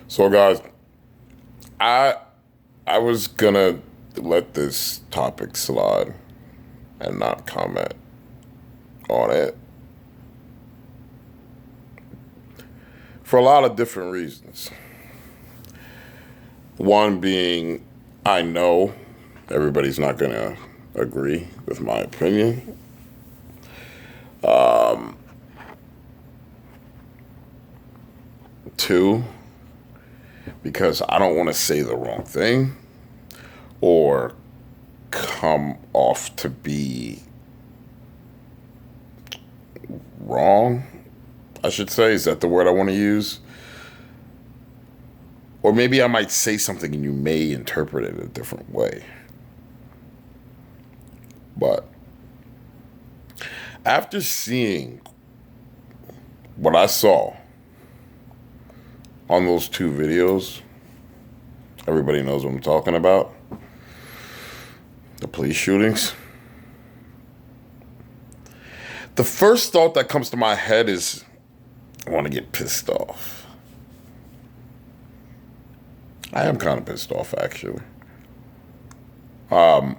So, guys, I I was gonna let this topic slide and not comment on it for a lot of different reasons. One being, I know everybody's not gonna agree with my opinion. Two, because I don't want to say the wrong thing or come off to be wrong, I should say. Is that the word I want to use? Or maybe I might say something and you may interpret it a different way. But after seeing what I saw on those two videos, everybody knows what I'm talking about. The police shootings. The first thought that comes to my head is I want to get pissed off. I am kind of pissed off, actually. But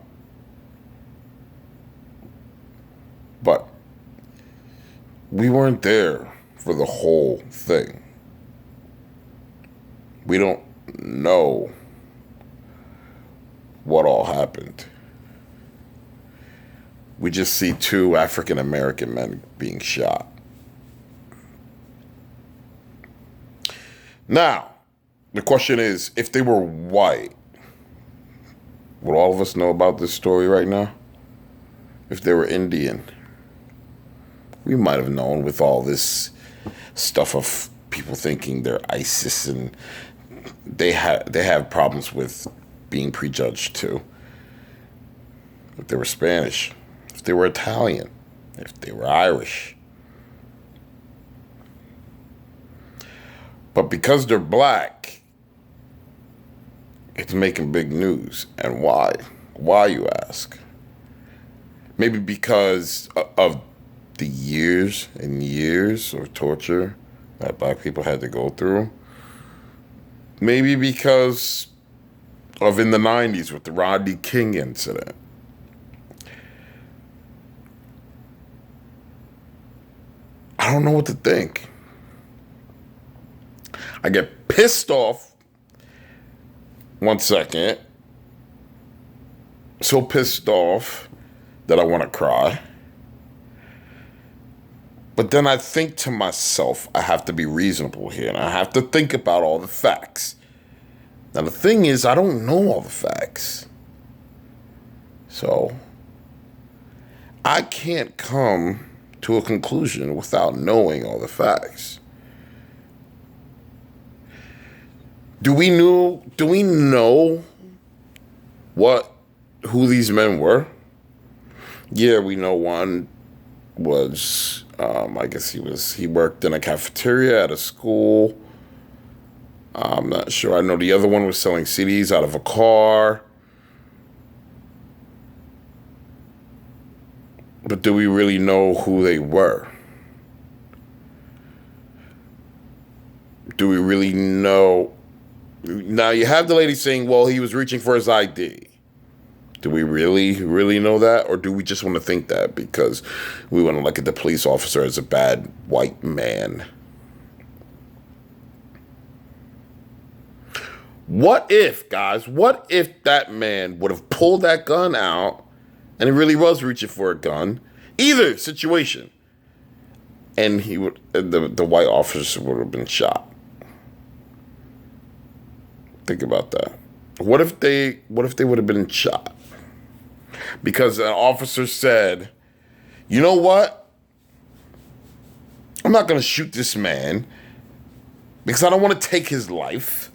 we weren't there for the whole thing. We don't know what all happened. We just see two African American men being shot. Now, the question is, if they were white, would all of us know about this story right now? If they were Indian, we might have known with all this stuff of people thinking they're ISIS and they have problems with being prejudged too. If they were Spanish, if they were Italian, if they were Irish. But because they're black, it's making big news. And why? Why, you ask? Maybe because of the years and years of torture that black people had to go through. Maybe because of in the 90s with the Rodney King incident. I don't know what to think. I get pissed off. One second. So pissed off that I want to cry. But then I think to myself, I have to be reasonable here and I have to think about all the facts. Now, the thing is, I don't know all the facts. So, I can't come to a conclusion without knowing all the facts. Do we know who these men were? Yeah, we know one was, I guess he worked in a cafeteria at a school. I'm not sure. I know the other one was selling CDs out of a car. But do we really know who they were? Do we really know? Now you have the lady saying, well, he was reaching for his ID. Do we really know that? Or do we just want to think that because we want to look at the police officer as a bad white man? What if that man would have pulled that gun out and he really was reaching for a gun? Either situation. And the white officer would have been shot. Think about that. What if they would have been shot? Because an officer said, you know what? I'm not going to shoot this man because I don't want to take his life.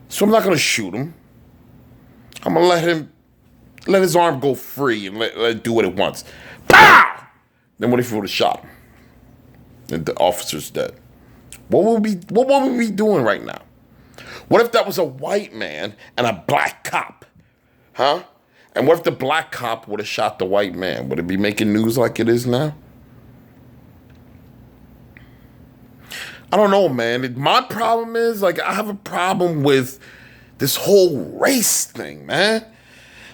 So I'm not going to shoot him. I'm going to let his arm go free and let it do what it wants. Pow! Then what if he would have shot him? And the officer's dead. What would we be doing right now? What if that was a white man and a black cop? Huh? And what if the black cop would have shot the white man? Would it be making news like it is now? I don't know, man. My problem is, like, I have a problem with this whole race thing, man.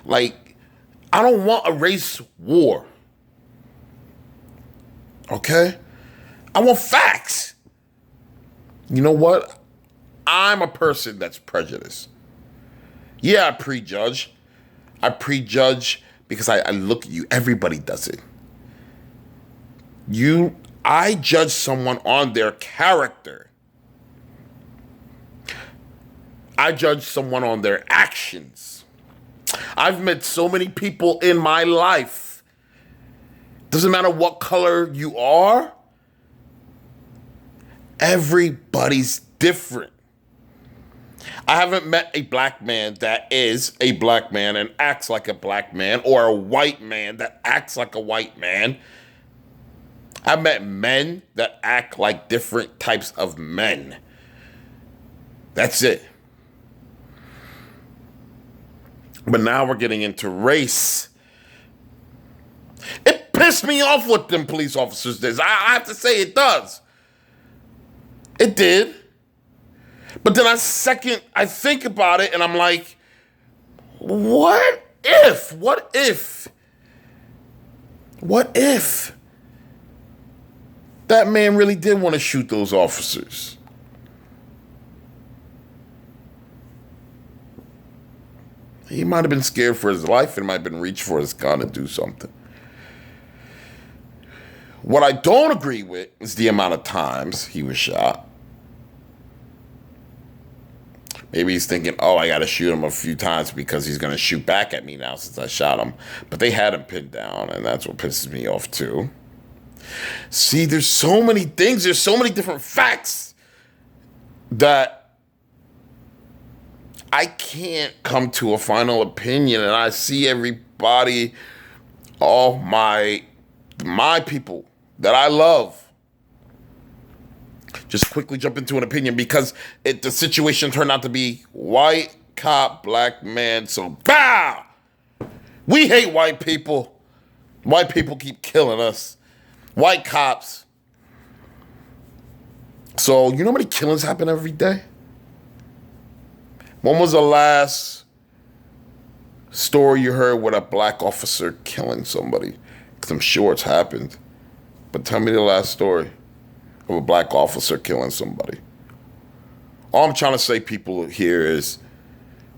Like, I don't want a race war. Okay? I want facts. You know what? I'm a person that's prejudiced. Yeah, I prejudge. I prejudge because I look at you. Everybody does it. I judge someone on their character. I judge someone on their actions. I've met so many people in my life. Doesn't matter what color you are. Everybody's different. I haven't met a black man that is a black man and acts like a black man, or a white man that acts like a white man. I've met men that act like different types of men. That's it. But now we're getting into race. It pissed me off what them police officers did. I have to say it does. It did. But then I think about it and I'm like, what if that man really did want to shoot those officers? He might have been scared for his life and might have been reaching for his gun to do something. What I don't agree with is the amount of times he was shot. Maybe he's thinking, oh, I got to shoot him a few times because he's going to shoot back at me now since I shot him. But they had him pinned down, and that's what pisses me off too. See, there's so many things. There's so many different facts that I can't come to a final opinion. And I see everybody, all my people that I love, just quickly jump into an opinion because the situation turned out to be white cop, black man. So, bow! We hate white people. White people keep killing us. White cops. So, you know how many killings happen every day? When was the last story you heard with a black officer killing somebody? Because I'm sure it's happened. But tell me the last story of a black officer killing somebody. All I'm trying to say, people, here is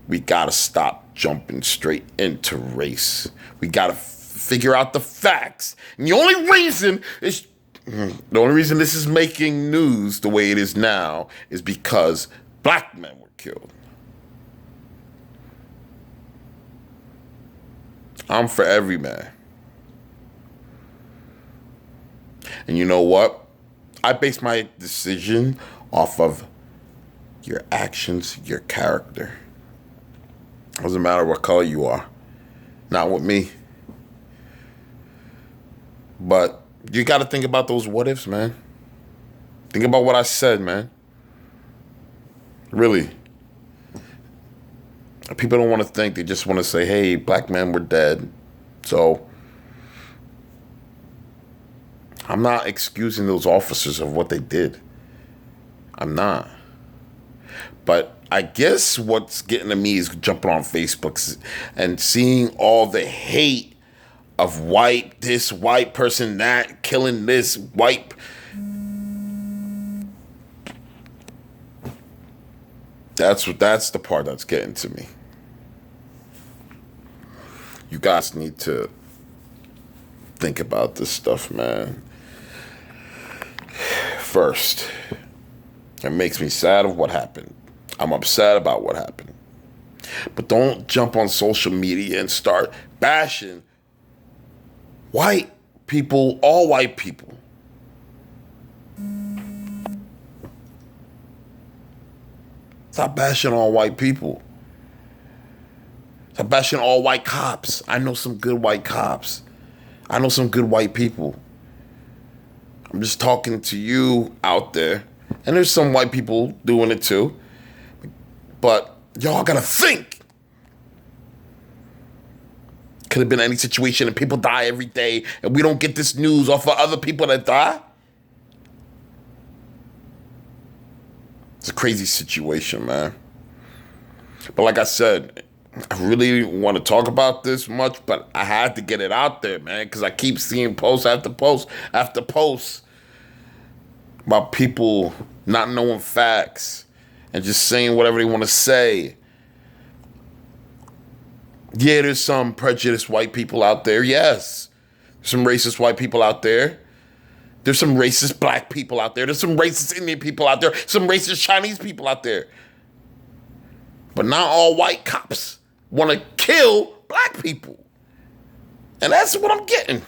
we gotta stop jumping straight into race. We gotta figure out the facts. And the only reason this is making news the way it is now is because black men were killed. I'm for every man. And you know what? I base my decision off of your actions, your character. Doesn't matter what color you are. Not with me. But you got to think about those what ifs, man. Think about what I said, man. Really. People don't want to think. They just want to say, hey, black men were dead. So I'm not excusing those officers of what they did. I'm not. But I guess what's getting to me is jumping on Facebook and seeing all the hate of this white person, that killing this white. That's the part that's getting to me. You guys need to think about this stuff, man. First, it makes me sad of what happened. I'm upset about what happened. But don't jump on social media and start bashing white people, all white people. Stop bashing all white people. Stop bashing all white cops. I know some good white cops. I know some good white people. I'm just talking to you out there. And there's some white people doing it too. But y'all gotta think. Could have been any situation and people die every day and we don't get this news off of other people that die. It's a crazy situation, man. But like I said, I really want to talk about this much, but I had to get it out there, man, because I keep seeing post after post after post about people not knowing facts and just saying whatever they want to say. Yeah, there's some prejudiced white people out there. Yes. Some racist white people out there. There's some racist black people out there. There's some racist Indian people out there. Some racist Chinese people out there. But not all white cops want to kill black people. And that's what I'm getting.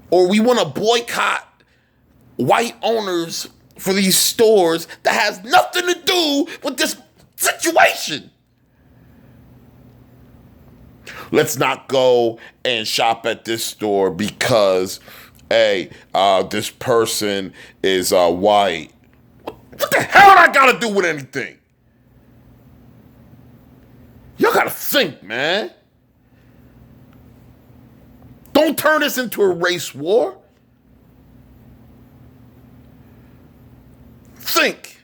Or we want to boycott white owners for these stores that has nothing to do with this situation. Let's not go and shop at this store because, hey, this person is white. What the hell I gotta do with anything? Y'all gotta think, man. Don't turn this into a race war. Think.